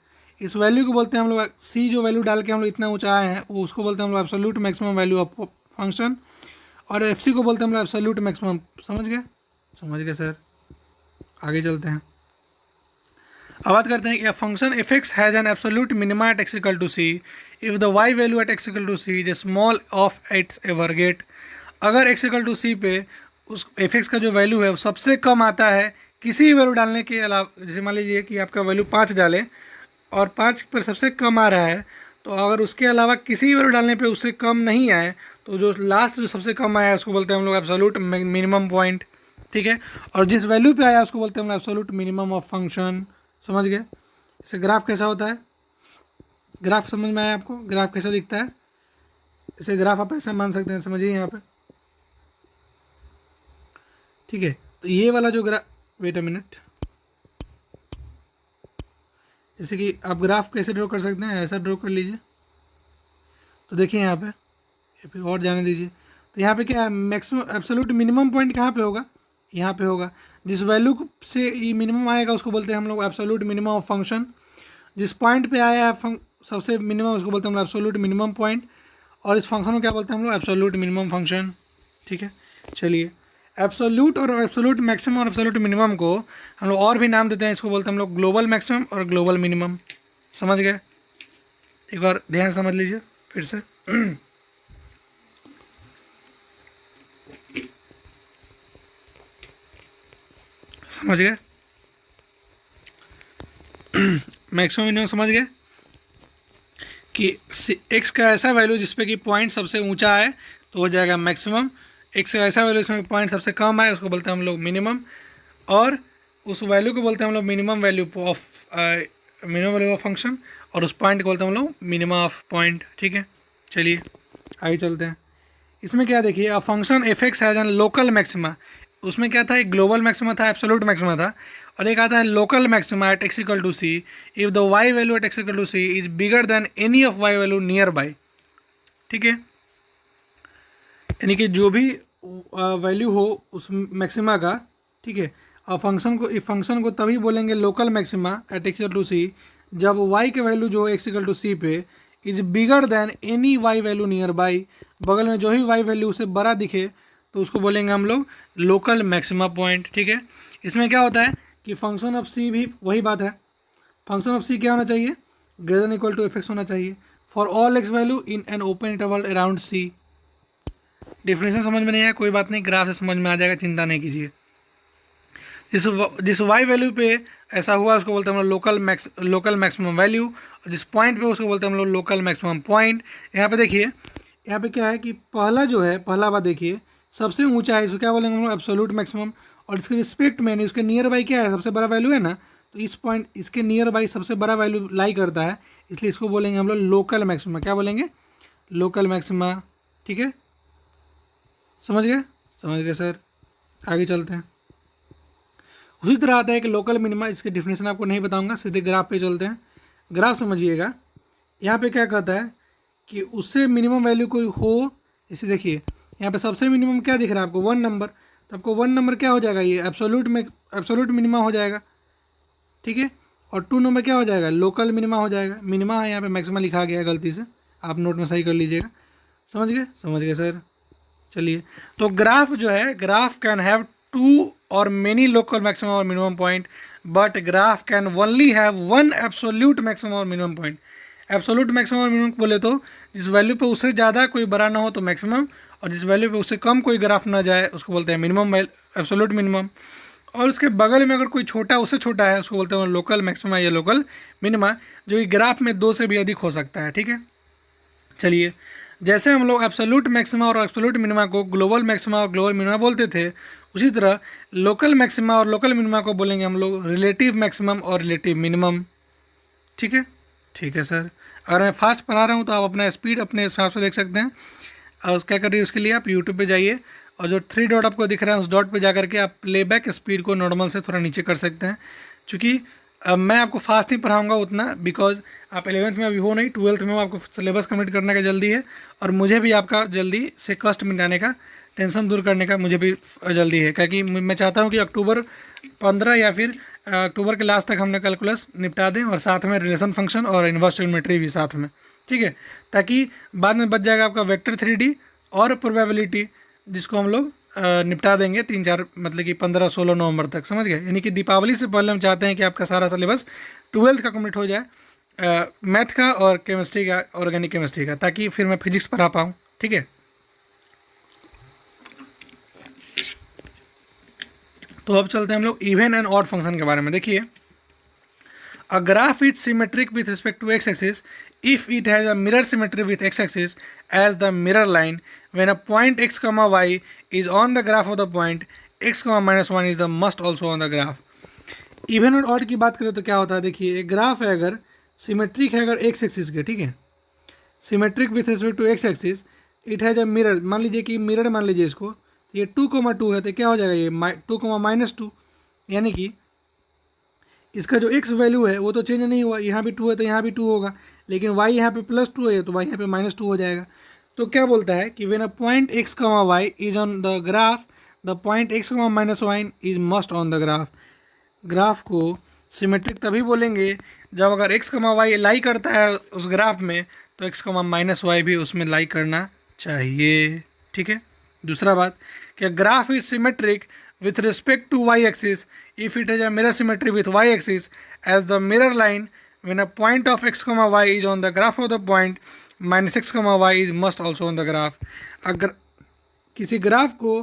इस वैल्यू को बोलते हैं हम लोग C, जो वैल्यू डाल के हम लोग इतना ऊंचा आए हैं वो उसको बोलते हैं हम लोग absolute maximum value of function, और FC को बोलते हैं हम लोग एब्सोल्यूट मैक्सिमम। समझ गए सर। आगे चलते हैं। अब बात करते हैं कि function f(x) has an absolute minima at x = c if the y value at x = c is small of its ever get. अगर x = c पे उस f(x) का जो वैल्यू है वो सबसे कम आता है किसी भी वैल्यू डालने के अलावा, जैसे मान लीजिए कि आपका वैल्यू 5 डालें और 5 पर सबसे कम आ रहा है, तो अगर उसके अलावा किसी भी वैल्यू डालने पे उससे कम नहीं आए तो जो लास्ट जो सबसे कम आया है उसको बोलते हैं हम लोग एब्सोल्यूट मिनिमम पॉइंट, ठीक है। और जिस वैल्यू पे आया उसको बोलते हैं हम लोग एब्सोल्यूट मिनिमम ऑफ फंक्शन। समझ गए। इससे ग्राफ कैसा होता है, ग्राफ समझ में आया आपको, ग्राफ कैसा दिखता है। इसे ग्राफ आप ऐसा मान सकते हैं, समझिए यहाँ पे, ठीक है। तो ये वाला जो ग्राफ, वेट अ मिनट, जैसे कि आप ग्राफ कैसे ड्रॉ कर सकते हैं, ऐसा ड्रॉ कर लीजिए। तो देखिए यहाँ पे, फिर और जाने दीजिए। तो यहाँ पे क्या है, मैक्सिमम एब्सोल्यूट मिनिमम पॉइंट कहाँ पे होगा, यहाँ पे होगा। जिस वैल्यू से ये मिनिमम आएगा उसको बोलते हैं हम लोग एब्सोल्यूट मिनिमम ऑफ फंक्शन। जिस पॉइंट पे आया है सबसे मिनिमम उसको बोलते हैं हम लोग एब्सोल्यूट मिनिमम पॉइंट, और इस फंक्शन को क्या बोलते हैं हम लोग एब्सोल्यूट मिनिमम फंक्शन, ठीक है। चलिए, एब्सोल्यूट और एब्सोल्यूट मैक्सिमम और एब्सोल्यूट मिनिमम को हम लोग और भी नाम देते हैं, इसको बोलते हैं हम लोग ग्लोबल मैक्सिमम और ग्लोबल मिनिमम। समझ गए। एक बार ध्यान समझ लीजिए फिर से। समझ गए? मैक्सिमम मिनिमम समझ गए कि एक्स का ऐसा वैल्यू जिसपे कि पॉइंट सबसे ऊंचा है तो हो जाएगा मैक्सिमम, एक्स का ऐसा वैल्यू जिसमें पॉइंट सबसे कम है उसको बोलते हैं हम लोग मिनिमम, और उस वैल्यू को बोलते हैं हम लोग मिनिमम वैल्यू ऑफ फंक्शन, और उस पॉइंट को बोलते हैं हम लोग मिनिमम ऑफ पॉइंट। ठीक है, चलिए आगे चलते हैं। इसमें क्या देखिए, a function f x has an local maxima, उसमें क्या था, एक ग्लोबल मैक्सिमा था, एब्सोल्यूट मैक्सिमा था, और एक आता है local maxima at x equal to c if the y value at x equal to c is bigger than any of y value nearby. ठीक है, यानी कि जो भी वैल्यू हो उस मैक्सिमा का, ठीक है, और फंक्शन को तभी बोलेंगे local maxima at x equal to c जब वाई के वैल्यू जो एक्स इक्वल टू सी पे is bigger than any why value near by, बगल में जो भी वाई वैल्यू उसे बड़ा दिखे तो उसको बोलेंगे हम लोग लोकल मैक्सिमा पॉइंट। ठीक है, इसमें क्या होता है कि फंक्शन ऑफ सी भी वही बात है, फंक्शन ऑफ सी क्या होना चाहिए, greater than equal to f x होना चाहिए for all x value in an open interval around C. Definition समझ में नहीं आया कोई बात नहीं, ग्राफ से समझ में आ जाएगा, चिंता नहीं कीजिए। जिस वाई वैल्यू पे ऐसा हुआ उसको बोलते हैं हम लोग लोकल मैक्सिमम वैल्यू, और जिस पॉइंट पे उसको बोलते हैं हम लोग लोकल मैक्सिमम पॉइंट। यहाँ पे देखिए, यहाँ पे क्या है कि पहला जो है, पहला बात देखिए सबसे ऊंचा है, इसको क्या बोलेंगे हम लोग एब्सोल्यूट मैक्सिमम, और इसके रिस्पेक्ट में नहीं, उसके नियर बाई क्या है, सबसे बड़ा वैल्यू है ना, तो इस पॉइंट इसके नियर बाई सबसे बड़ा वैल्यू लाई करता है, इसलिए इसको बोलेंगे हम लोग लोकल मैक्सिमा। क्या बोलेंगे, लोकल मैक्सिमा। ठीक है, समझ गए? समझ गए सर, आगे चलते हैं। उसी तरह आता है कि लोकल मिनिमा, इसकी डिफिनेशन आपको नहीं बताऊंगा, सीधे ग्राफ पे चलते हैं। ग्राफ समझिएगा, यहाँ पे क्या कहता है कि उससे मिनिमम वैल्यू कोई हो, इसे देखिए यहाँ पे सबसे मिनिमम क्या दिख रहा है आपको, 1 नंबर, तो आपको 1 नंबर क्या हो जाएगा, ये एब्सोल्यूट मिनिमा हो जाएगा। ठीक है, और 2 नंबर क्या हो जाएगा, लोकल मिनिमा हो जाएगा। मिनिमा है यहाँ पे मैक्सिमा लिखा गया है गलती से, आप नोट में सही कर लीजिएगा। समझ गए? समझ गए सर, चलिए। तो ग्राफ जो है, ग्राफ कैन हैव 2 और मेनी लोकल मैक्सिमम और minimum point, but graph can only have 1 absolute maximum और मिनिमम पॉइंट। एब्सोल्यूट मैक्सिमम और मिनिमम बोले तो जिस वैल्यू पे उससे ज़्यादा कोई बड़ा ना हो तो मैक्सिमम, और जिस वैल्यू पे उससे कम कोई ग्राफ ना जाए उसको बोलते हैं मिनिमम, एब्सोल्यूट मिनिमम, और उसके बगल में अगर कोई छोटा उससे छोटा है उसको बोलते हैं लोकल मैक्सिमा या लोकल मिनिमा, जो कि ग्राफ में 2 से भी अधिक हो सकता है। ठीक है, चलिए, जैसे हम लोग एब्सोल्यूट मैक्सिमा और एब्सोल्यूट मिनिमा को ग्लोबल मैक्सिमा और ग्लोबल मिनिमा बोलते थे, उसी तरह लोकल मैक्सिमा और लोकल मिनिमा को बोलेंगे हम लोग रिलेटिव मैक्सिमम और रिलेटिव मिनिमम। ठीक है, ठीक है सर। अगर मैं फास्ट पढ़ा रहा हूँ तो आप अपना स्पीड अपने हिसाब से देख सकते हैं, और क्या कर रही है उसके लिए आप यूट्यूब पे जाइए, और जो 3 डॉट आपको दिख रहा है उस डॉट पे जाकर के आप प्लेबैक स्पीड को नॉर्मल से थोड़ा नीचे कर सकते हैं, क्योंकि अब मैं आपको फास्ट नहीं पढ़ाऊंगा उतना, बिकॉज आप 11th में अभी हो नहीं, 12th में आपको सिलेबस कंप्लीट करने का जल्दी है, और मुझे भी आपका जल्दी से कष्ट मिटाने का, टेंशन दूर करने का मुझे भी जल्दी है, क्योंकि मैं चाहता हूँ कि अक्टूबर 15 या फिर अक्टूबर के लास्ट तक हमने कैलकुलस निपटा दें, और साथ में रिलेशन फंक्शन और इन्वर्स ट्रिग्नोमेट्री भी साथ में। ठीक है, ताकि बाद में बच जाएगा आपका वेक्टर 3D और प्रोबेबिलिटी, जिसको हम लोग निपटा देंगे 3-4 मतलब कि 15-16 नवंबर तक। समझ गए? यानी कि दीपावली से पहले हम चाहते हैं कि आपका सारा सिलेबस 12th का कंप्लीट हो जाए, मैथ का और केमिस्ट्री का, ऑर्गेनिक केमिस्ट्री का, ताकि फिर मैं फिजिक्स पढ़ा पाऊँ। ठीक है, तो अब चलते हैं हम लोग इवन एंड ऑड फंक्शन के बारे में। देखिए, a graph is symmetric with respect to x axis if it has a mirror symmetry with x-axis as the mirror line when a point x comma y is on the graph of the point x comma minus 1 is the must also on the graph। Even और odd की बात करें तो क्या होता है, देखिए एक ग्राफ है अगर सिमेट्रिक है अगर एक्स एक्सिस के, ठीक है, symmetric with respect to x axis, it has a mirror, मान लीजिए कि मिरर मान लीजिए इसको, ये 2,2 है तो क्या हो जाएगा ये 2,-2, यानी कि इसका जो x वैल्यू है वो तो चेंज नहीं हुआ, यहाँ भी 2 है तो यहाँ भी 2 होगा, लेकिन y यहाँ पे +2 है तो y यहाँ पे -2 हो जाएगा। तो क्या बोलता है कि when a point x, y is on the graph the point x, -1 is must on the graph. Graph को सिमेट्रिक तभी बोलेंगे जब अगर x, y लाई करता है उस ग्राफ में तो x, -y भी उसमें लाई करना चाहिए। ठीक है, दूसरा बात कि graph is symmetric with respect to y-axis if it has a mirror symmetry with y-axis as the mirror line when a point of x, y is on the graph of the point -x, y is must also on the graph। अगर किसी graph को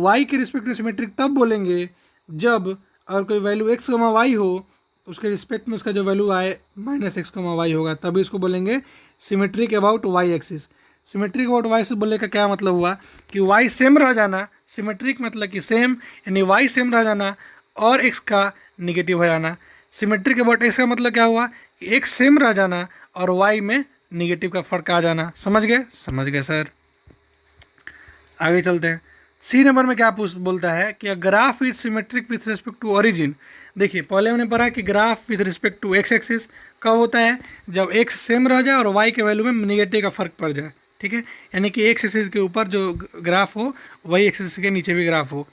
y के respect में symmetric तब बोलेंगे जब अगर कोई वैल्यू x, y हो उसके रिस्पेक्ट में उसका जो वैल्यू आए -x, y होगा, तभी उसको बोलेंगे symmetric about y axis. Symmetric about y axis बोलने का क्या मतलब हुआ कि y सेम रह जाना, सिमेट्रिक मतलब कि सेम, यानी y सेम रह जाना और x का निगेटिव हो जाना। सिमेट्रिक अबाउट x का मतलब क्या हुआ कि x सेम रह जाना और y में निगेटिव का फर्क आ जाना। समझ गए? समझ गए सर। आगे चलते हैं। सी नंबर में क्या बोलता है कि graph is symmetric with respect to origin. देखिए पहले हमने पढ़ा कि graph with respect to x axis कब होता है, जब एक्स सेम रह जाए और वाई के वैल्यू में निगेटिव का फर्क पड़ जाए। ठीक है, यानी कि एक्स एक्सिस के ऊपर जो ग्राफ हो वही एक्सिस के नीचे भी ग्राफ हो।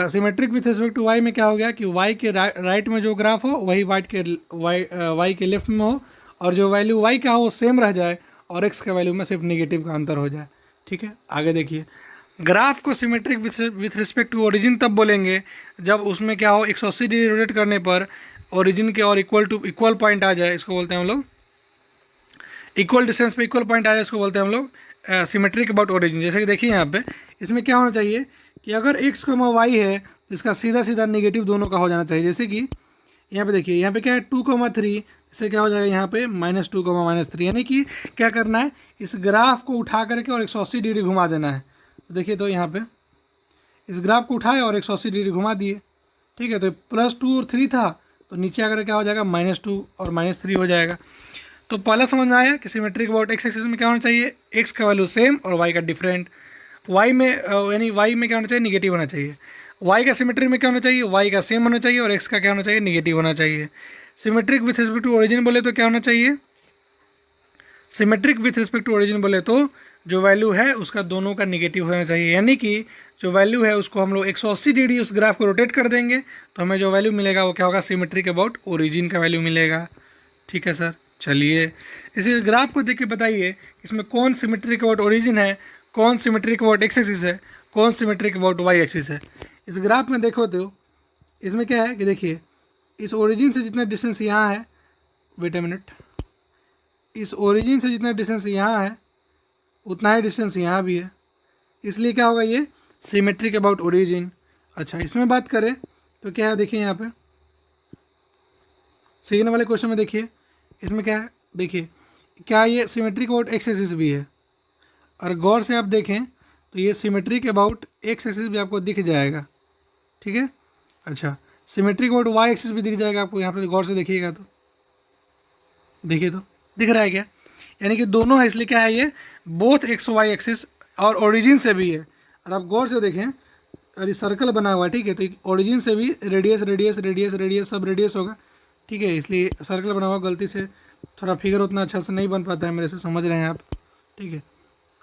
Symmetric with respect to y में क्या हो गया कि वाई के राइट में जो ग्राफ हो वही वाई के लेफ्ट में हो, और जो वैल्यू वाई का हो वो सेम रह जाए और एक्स के वैल्यू में सिर्फ निगेटिव का अंतर हो जाए। ठीक है, आगे देखिए। ग्राफ को symmetric with respect to origin तब बोलेंगे जब उसमें क्या हो 180 डिग्री रोटेट करने पर ओरिजिन के और इक्वल पॉइंट आ जाए, इसको बोलते हैं हम लोग इक्वल डिस्टेंस पे इक्वल पॉइंट आ जाए, इसको बोलते हैं हम लोग सिमेट्रिक अबाउट ओरिजिन। जैसे कि देखिए यहाँ पे इसमें क्या होना चाहिए कि अगर x, y है तो इसका सीधा सीधा निगेटिव दोनों का हो जाना चाहिए। जैसे कि यहाँ पे देखिए, यहाँ पे क्या है 2,3, इससे क्या हो जाएगा यहाँ पे -2, -3, यानी कि क्या करना है इस ग्राफ को उठा करके और 180 डिग्री घुमा देना है। तो देखिए तो यहाँ पे इस ग्राफ को उठाए और 180 डिग्री घुमा दिए। ठीक है, तो +2 और 3 था तो नीचे आकर क्या हो जाएगा -2 और -3 हो जाएगा। तो पहला समझ में आया कि सिमेट्रिक अबाउट एक्स एक्सिस में क्या होना चाहिए, एक्स का वैल्यू सेम और वाई का डिफरेंट। वाई में यानी वाई में क्या होना चाहिए, निगेटिव होना चाहिए। वाई का सिमेट्रिक में क्या होना चाहिए, वाई का सेम होना चाहिए और एक्स का क्या होना चाहिए, निगेटिव होना चाहिए। Symmetric with respect to origin बोले तो क्या होना चाहिए, symmetric with respect to origin बोले तो जो वैल्यू है उसका दोनों का निगेटिव होना चाहिए, यानी कि जो वैल्यू है उसको हम लोग 180 डिग्री उस ग्राफ को रोटेट कर देंगे तो हमें जो वैल्यू मिलेगा वो क्या होगा, सिमेट्रिक अबाउट ओरिजिन का वैल्यू मिलेगा। ठीक है सर, चलिए इसी ग्राफ को देख के बताइए इसमें कौन सिमेट्रिक अबाउट ओरिजिन है, कौन सिमेट्रिक अबाउट एक्स एक्सिस है, कौन सिमेट्रिक अबाउट वाई एक्सिस है। इस ग्राफ में देखो तो इसमें क्या है कि देखिए इस ओरिजिन से जितना डिस्टेंस यहाँ है, वेट ए मिनट, इस ओरिजिन से जितना डिस्टेंस यहाँ है उतना ही डिस्टेंस यहाँ भी है, इसलिए क्या होगा ये सिमेट्रिक अबाउट ओरिजिन। अच्छा, इसमें बात करें तो क्या है, देखिए यहाँ पे सेकंड वाले क्वेश्चन में देखिए इसमें क्या है, देखिए क्या ये सिमेट्रिक अबाउट एक्स एक्सिस भी है, और गौर से आप देखें तो ये सिमेट्रिक अबाउट एक्स एक्सिस भी आपको दिख जाएगा। ठीक है, अच्छा सिमेट्रिक अबाउट वाई एक्सिस भी दिख जाएगा आपको, यहाँ पे गौर से देखिएगा तो देखिए तो दिख रहा है क्या, यानी कि दोनों है, इसलिए क्या है ये बोथ एक्स वाई एक्सिस और ओरिजिन से भी है। और आप गौर से देखें और ये सर्कल बना हुआ है, ठीक है, तो ओरिजिन से भी रेडियस रेडियस रेडियस रेडियस सब रेडियस होगा। ठीक है, इसलिए सर्कल बना हुआ, गलती से थोड़ा फिगर उतना अच्छा से नहीं बन पाता है मेरे से, समझ रहे हैं आप। ठीक है,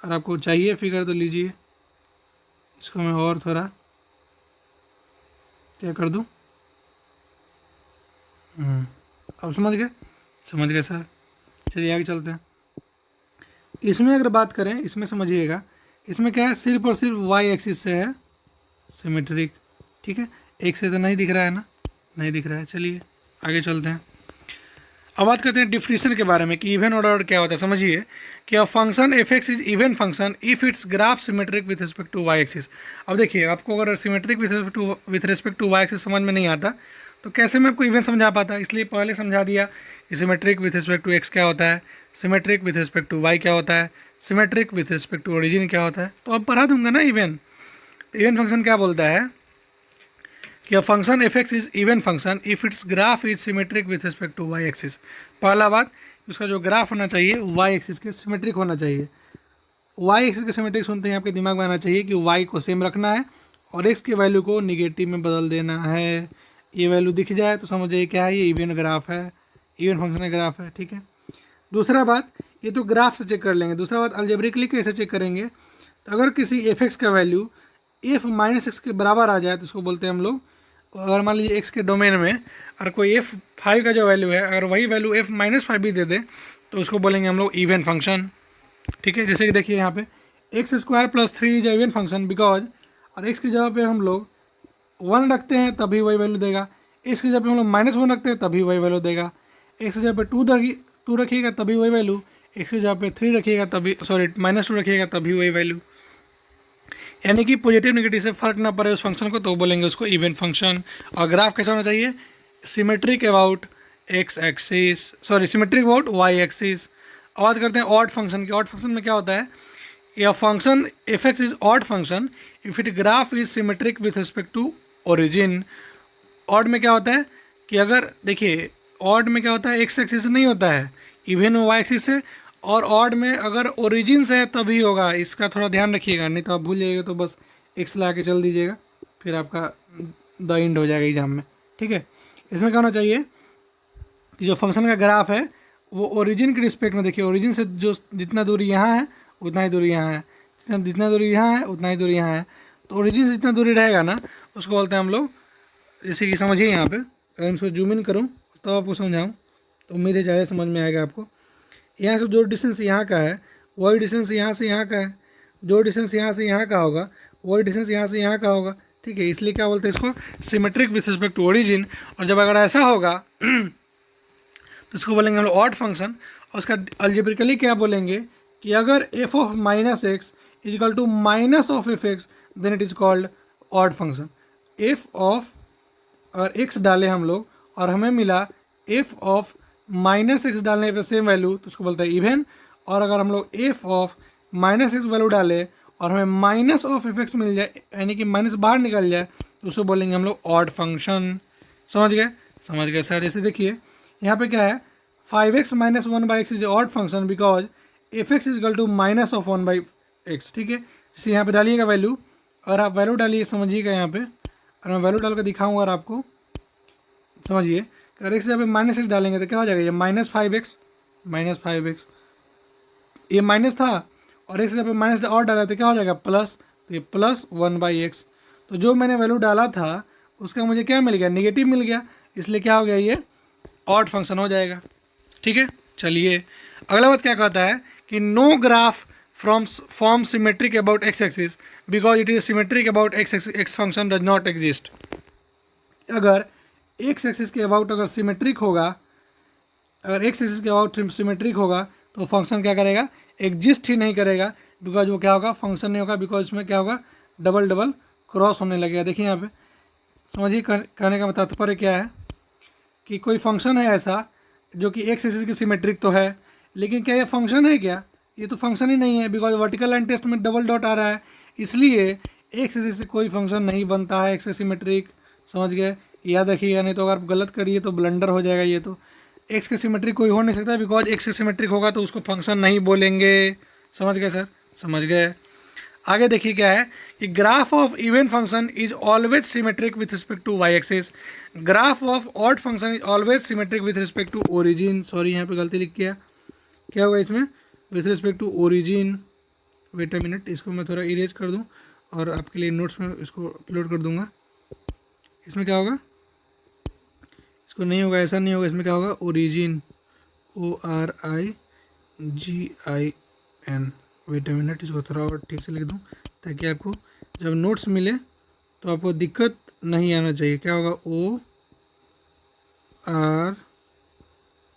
और आपको चाहिए फिगर तो लीजिए, इसको मैं और थोड़ा क्या कर दूँ, अब समझ गए, समझ गए सर। चलिए आगे चलते हैं। इसमें अगर बात करें, इसमें समझिएगा, इसमें क्या है सिर्फ और सिर्फ वाई एक्सिस से है सिमेट्रिक। ठीक है, एक से तो नहीं दिख रहा है ना, नहीं दिख रहा है। चलिए आगे चलते हैं। अब बात करते हैं डिफिनेशन के बारे में कि इवन ऑर्डर क्या होता है। समझिए कि a function f x is even function if its graph symmetric with respect to y axis. अब देखिए आपको अगर symmetric with respect to y axis समझ में नहीं आता तो कैसे मैं आपको इवन समझा पाता, इसलिए पहले समझा दिया कि symmetric with respect to x क्या होता है, symmetric with respect to y क्या होता है, symmetric with respect to origin क्या होता है। तो अब पढ़ा दूंगा ना इवन। इवन फंक्शन क्या बोलता है कि a function f x is even function if its graph is symmetric with respect to y axis. पहला बात, उसका जो ग्राफ होना चाहिए वाई एक्सिस के सिमेट्रिक होना चाहिए। वाई एक्सिस के सिमेट्रिक सुनते हैं आपके दिमाग में आना चाहिए कि वाई को सेम रखना है और एक्स की वैल्यू को निगेटिव में बदल देना है। ये वैल्यू दिख जाए तो समझिए क्या है, ये इवन ग्राफ है, इवन फंक्शन का ग्राफ है। ठीक है, दूसरा बात, ये तो ग्राफ से चेक कर लेंगे। दूसरा बात, अलजेब्रिकली कैसे चेक करेंगे, तो अगर किसी एफ एक्स का वैल्यू एफ माइनस एक्स के बराबर आ जाए तो इसको बोलते हैं हम लोग, अगर मान लीजिए एक्स के डोमेन में और कोई f5 का जो वैल्यू है अगर वही वैल्यू f-5 भी दे दे तो उसको बोलेंगे हम लोग इवन फंक्शन। ठीक है, जैसे कि देखिए यहाँ पे x² + 3 is even function because, और x की जगह पे हम लोग 1 रखते हैं तभी वही वैल्यू देगा, x की जगह पे हम लोग -1 रखते हैं तभी वही वैल्यू देगा, x की जगह पे 2 रखिएगा तभी वही वैल्यू, x की जगह पे 3 रखिएगा तभी, सॉरी -2 रखिएगा तभी वही वैल्यू। यानी कि पॉजिटिव नेगेटिव से फर्क ना पड़े उस फंक्शन को, तो बोलेंगे उसको इवन फंक्शन। और ग्राफ कैसा होना चाहिए? Symmetric about x axis, sorry symmetric about y axis. अब बात करते हैं ऑड फंक्शन की। ऑड फंक्शन में क्या होता है? या function f x is odd function if it graph is symmetric with respect to origin. Odd में क्या होता है कि अगर देखिए ऑड में क्या होता है, एक्स एक्सिस से नहीं होता है, इवन वाई एक्सिस से। और ऑड में अगर ओरिजिन से है तभी होगा, इसका थोड़ा ध्यान रखिएगा, नहीं तो आप भूल जाइएगा तो बस एक्स ला के चल दीजिएगा, फिर आपका द एंड हो जाएगा एग्जाम में। ठीक है, इसमें क्या होना चाहिए कि जो फंक्शन का ग्राफ है वो ओरिजिन के रिस्पेक्ट में, देखिए ओरिजिन से जो जितना दूरी यहाँ है उतना ही दूरी यहाँ है, जितना दूरी यहाँ है उतना ही दूरी यहाँ है। तो ओरिजिन से जितना दूरी रहेगा ना उसको बोलते हैं हम लोग, जैसे कि समझिए यहाँ पे अगर मैं इसको जूम इन करूँ तो आपको समझाऊँ तो उम्मीद है ज़्यादा समझ में आएगा आपको। यहाँ से जो डिस्टेंस यहाँ का है वही डिस्टेंस यहाँ से यहाँ का है, जो डिस्टेंस यहाँ से यहाँ का होगा वही डिस्टेंस यहाँ से यहाँ का होगा। ठीक है, इसलिए क्या बोलते हैं इसको? Symmetric with respect to origin. और जब अगर ऐसा होगा तो इसको बोलेंगे हम लोग ऑड फंक्शन। और उसका अलजेब्रिकली क्या बोलेंगे कि अगर f of minus x is equal to minus of f x then it is called odd function. F of अगर एक्स डाले हम लोग और हमें मिला एफ ऑफ माइनस एक्स डालने पे सेम वैल्यू तो उसको बोलते हैं इवन। और अगर हम लोग F of minus x value डाले और हमें माइनस ऑफ एफ एक्स मिल जाए, यानी कि माइनस बाहर निकल जाए, तो उसको बोलेंगे हम लोग ऑड फंक्शन। समझ गए? समझ गए सर। जैसे देखिए यहाँ पे क्या है, 5x minus 1/x is odd function because f x is equal to minus of 1/x। ठीक है, जैसे यहाँ पे डालिएगा वैल्यू, और आप वैल्यू डालिए, समझिएगा यहाँ पे, और मैं वैल्यू डाल कर दिखाऊँगा और आपको समझिए। अगर एक्स यहाँ पे माइनस एक्स डालेंगे तो क्या हो जाएगा? ये -5x ये माइनस था, और एक्स यहाँ पे माइनस और डाला तो क्या हो जाएगा? प्लस। तो ये प्लस 1/x। तो जो मैंने वैल्यू डाला था उसका मुझे क्या मिल गया? नेगेटिव मिल गया, इसलिए क्या हो गया? ये ऑड फंक्शन हो जाएगा। ठीक है, चलिए अगला बात क्या कहता है कि no graph form symmetric about x axis because it is symmetric about x function does not exist. अगर एक्स एक्सिस के अबाउट अगर सिमेट्रिक होगा, अगर एक्स एक्सिस के अबाउट सिमेट्रिक होगा तो फंक्शन क्या करेगा? एग्जिस्ट ही नहीं करेगा, बिकॉज वो क्या होगा? फंक्शन नहीं होगा, बिकॉज उसमें क्या होगा? डबल डबल क्रॉस होने लगेगा। देखिए यहाँ पे समझिए, कहने का तात्पर्य क्या है कि कोई फंक्शन है ऐसा जो कि एक्स एक्सिस की सिमेट्रिक तो है, लेकिन क्या ये फंक्शन है क्या? ये तो फंक्शन ही नहीं है, बिकॉज वर्टिकल लाइन टेस्ट में डबल डॉट आ रहा है, इसलिए एक्स एक्सिस से कोई फंक्शन नहीं बनता है एक्स सिमेट्रिक। समझ गए? याद रखिएगा, नहीं तो अगर आप गलत करिए तो ब्लंडर हो जाएगा। ये तो एक्स के सिमेट्रिक कोई हो नहीं सकता, बिकॉज एक्स के सिमेट्रिक होगा तो उसको फंक्शन नहीं बोलेंगे। समझ गए सर? समझ गए। आगे देखिए क्या है कि graph of even function is always symmetric with respect to y axis, graph of odd function is always symmetric with respect to origin. Sorry यहाँ पे गलती लिख किया, क्या होगा इसमें? With respect to origin. Wait a minute, इसको मैं थोड़ा इरेज कर दूँ और आपके लिए नोट्स में इसको अपलोड कर दूँगा। इसमें क्या होगा? इसको नहीं होगा, ऐसा नहीं होगा, इसमें क्या होगा? Origin, ORIGIN। Wait a minute, इसको थोड़ा और ठीक से लिख दूँ ताकि आपको जब नोट्स मिले तो आपको दिक्कत नहीं आना चाहिए। क्या होगा?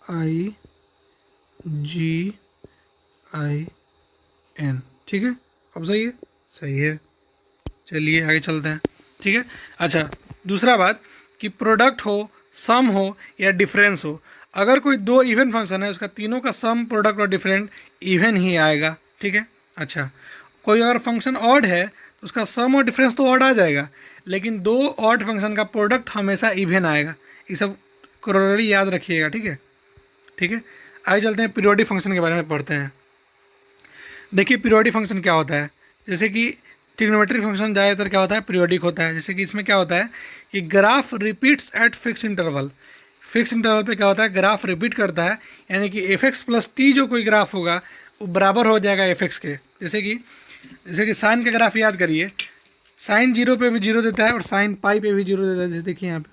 ORIGIN। ठीक है, अब सही है? सही है। चलिए आगे चलते हैं। ठीक है, अच्छा दूसरा बात कि प्रोडक्ट हो, सम हो या डिफरेंस हो, अगर कोई दो इवन फंक्शन है उसका तीनों का सम, प्रोडक्ट और डिफरेंट इवन ही आएगा। ठीक है, अच्छा कोई अगर फंक्शन ऑड है तो उसका सम और डिफरेंस तो ऑड आ जाएगा, लेकिन दो ऑड फंक्शन का प्रोडक्ट हमेशा इवन आएगा। ये सब क्रोनरी याद रखिएगा। ठीक है, ठीक है। आगे चलते हैं, पीरियोडिक फंक्शन के बारे में पढ़ते हैं। देखिए पीरियोडिक फंक्शन क्या होता है, जैसे कि ट्रिग्नोमेट्रिक फंक्शन ज़्यादातर क्या होता है? पीरियोडिक होता है। जैसे कि इसमें क्या होता है कि graph repeats eight fix interval. Fix interval पे क्या होता है? ग्राफ रिपीट करता है, यानी कि एफ एक्स प्लस टी जो कोई ग्राफ होगा वो बराबर हो जाएगा एफ एक्स के। जैसे कि साइन का ग्राफ याद करिए, साइन 0 पे भी 0 देता है और साइन पाई पे भी 0 देता है। जैसे देखिए यहाँ पे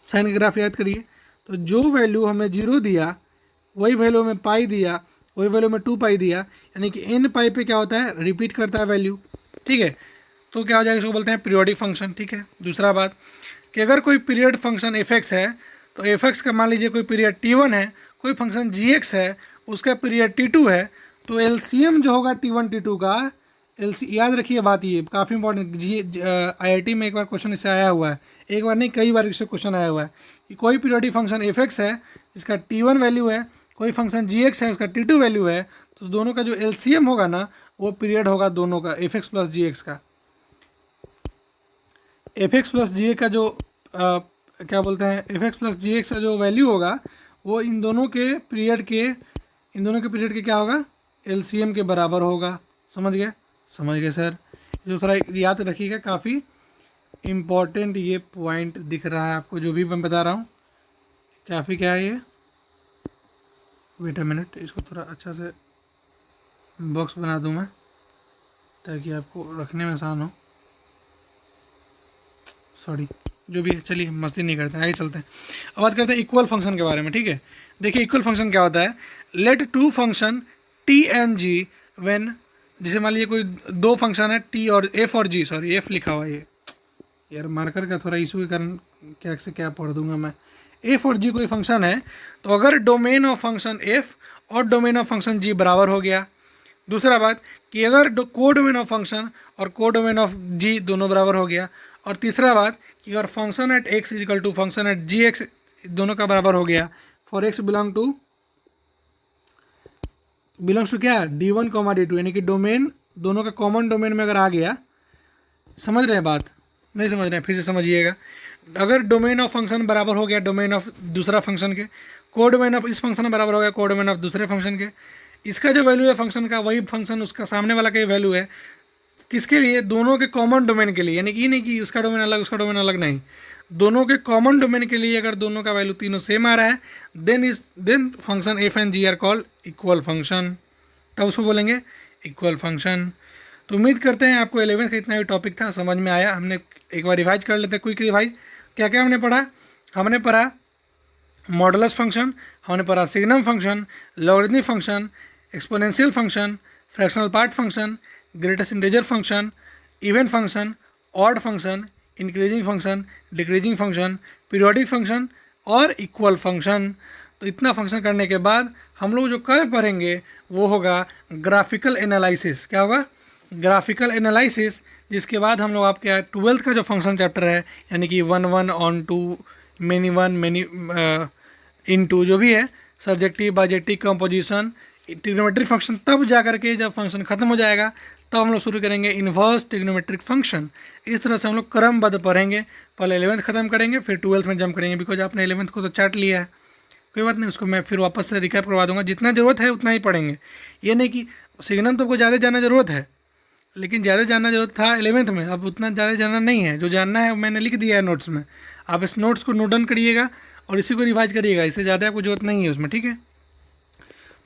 साइन का ग्राफ याद करिए, तो जो वैल्यू हमें 0 दिया वही वैल्यू हमें पाई दिया, वही वैल्यू में 2 पाई दिया, यानी कि n पाई पे क्या होता है? रिपीट करता है वैल्यू। ठीक है, तो क्या हो जाएगा? इसको बोलते हैं पीरियोडिक फंक्शन। ठीक है, दूसरा बात कि अगर कोई पीरियड फंक्शन एफ एक्स है तो एफ एक्स का मान लीजिए कोई पीरियड t1 है, कोई फंक्शन जी एक्स है उसका पीरियड t2 है, तो एलसीएम जो होगा T1 T2 का, याद रखिए बात, ये काफ़ी इंपॉर्टेंट, IIT में एक बार क्वेश्चन इससे आया हुआ है, एक बार नहीं कई बार इससे क्वेश्चन आया हुआ है कि कोई पीरियोडिक फंक्शन एफ है जिसका T1 वैल्यू है, कोई फंक्शन G है उसका T2 वैल्यू है, तो दोनों का जो एलसीएम होगा ना वो पीरियड होगा दोनों का एफ प्लस जी का। एफ प्लस जी का जो क्या बोलते हैं, एफ प्लस जी का जो वैल्यू होगा वो इन दोनों के पीरियड के क्या होगा, एलसीएम के बराबर होगा। समझ गए सर? जो थोड़ा याद रखिएगा, काफ़ी इम्पॉर्टेंट ये पॉइंट दिख रहा है आपको जो भी मैं बता रहा हूँ, काफ़ी क्या है ये। वेट अ मिनट, इसको थोड़ा अच्छा से बॉक्स बना दूँ मैं ताकि आपको रखने में आसान हो। सॉरी, जो भी है, चलिए मस्ती नहीं करते हैं, आगे चलते हैं। अब बात करते हैं इक्वल फंक्शन के बारे में। ठीक है, देखिए इक्वल फंक्शन क्या होता है। Let two function t and g when, जैसे मान लीजिए कोई दो फंक्शन है टी और एफ और जी, सॉरी एफ लिखा हुआ है ये, यार मार्कर का थोड़ा इशू के कारण क्या से क्या पढ़ दूंगा मैं। एफ और जी कोई फंक्शन है, तो अगर डोमेन ऑफ फंक्शन एफ और डोमेन ऑफ फंक्शन जी बराबर हो गया। दूसरा बात कि अगर को डोमेन ऑफ फंक्शन और को डोमेन ऑफ जी दोनों बराबर हो गया। और तीसरा बात कि अगर function at x equal to function at g x दोनों का बराबर हो गया, फॉर एक्स बिलोंग्स टू क्या, D1 D2, यानी कि डोमेन दोनों का कॉमन डोमेन में अगर आ गया। समझ रहे हैं बात? नहीं समझ रहे हैं फिर से समझिएगा। अगर डोमेन ऑफ फंक्शन बराबर हो गया डोमेन ऑफ दूसरा फंक्शन के, को डोमेन ऑफ इस फंक्शन बराबर हो गया को डोमेन ऑफ दूसरे फंक्शन के, इसका जो वैल्यू है फंक्शन का वही फंक्शन उसका सामने वाला का वैल्यू है, किसके लिए, दोनों के कॉमन डोमेन के लिए। यानी कि नहीं कि उसका डोमेन अलग उसका डोमेन अलग, नहीं, दोनों के कॉमन डोमेन के लिए अगर दोनों का वैल्यू तीनों सेम आ रहा है, then function f and g are called equal function, तब उसको बोलेंगे इक्वल फंक्शन। तो उम्मीद करते हैं आपको 11th का इतना भी टॉपिक था समझ में आया। हमने एक बार रिवाइज कर लेते हैं, क्विक रिवाइज। क्या क्या हमने पढ़ा? हमने पढ़ा मॉडुलस फंक्शन, हमने पढ़ा signum function, logarithmic function, exponential function, fractional part function, greatest integer function, even function, odd function, increasing function, decreasing function, periodic function और इक्वल फंक्शन। तो इतना फंक्शन करने के बाद हम लोग जो कल पढ़ेंगे वो होगा ग्राफिकल एनालिसिस। क्या होगा? Graphical analysis. जिसके बाद हम लोग आपके 12th का जो फंक्शन चैप्टर है, यानी कि 1 1 onto, many one, many into, जो भी है, subjective bijective composition, trigonometric function, तब जा करके जब फंक्शन खत्म हो जाएगा तब हम लोग शुरू करेंगे इन्वर्स ट्रिग्नोमेट्रिक फंक्शन। इस तरह से हम लोग क्रमबद्ध पढ़ेंगे। पहले 11th खत्म करेंगे, फिर 12th में जंप करेंगे, बिकॉज आपने 11th को तो चाट लिया है। कोई बात नहीं, उसको मैं फिर वापस से रिकैप करवा दूंगा, जितना ज़रूरत है उतना ही पढ़ेंगे। ये नहीं कि सिग्नम तो आपको ज़्यादा जानना ज़रूरत है, लेकिन ज़्यादा जानना जरूरत था 11th में, अब उतना ज़्यादा जानना नहीं है। जो जानना है मैंने लिख दिया है नोट्स में, आप इस नोट्स को नोट डाउन करिएगा और इसी को रिवाइज करिएगा, इससे ज़्यादा आपको जरूरत नहीं है उसमें। ठीक है,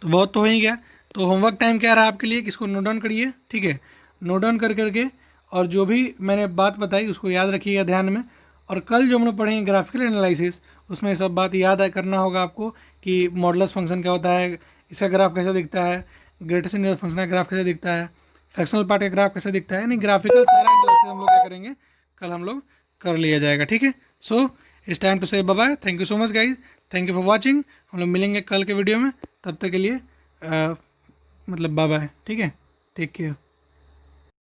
तो बहुत तो हो ही गया। तो होमवर्क टाइम क्या रहा आपके लिए, किसको नोट डाउन करिए। ठीक है, नोट डाउन कर करके और जो भी मैंने बात बताई उसको याद रखिएगा ध्यान में। और कल जो हम लोग पढ़ेंगे ग्राफिकल एनालिसिस, उसमें सब बात याद करना होगा आपको कि मॉडुलस फंक्शन क्या होता है, इसका ग्राफ कैसे दिखता है, ग्रेटेस्ट इंटीजर फंक्शन का ग्राफ कैसे दिखता है, फ्रैक्शनल पार्ट का ग्राफ कैसे दिखता है, यानी ग्राफिकल सारा एनालिसिस हम लोग क्या करेंगे, कल हम लोग कर लिया जाएगा। ठीक है, so it's time to say bye bye. Thank you so much guys, thank you for watching. हम लोग मिलेंगे कल के वीडियो में, तब तक के लिए मतलब बाय बाय। ठीक है, टेक केयर।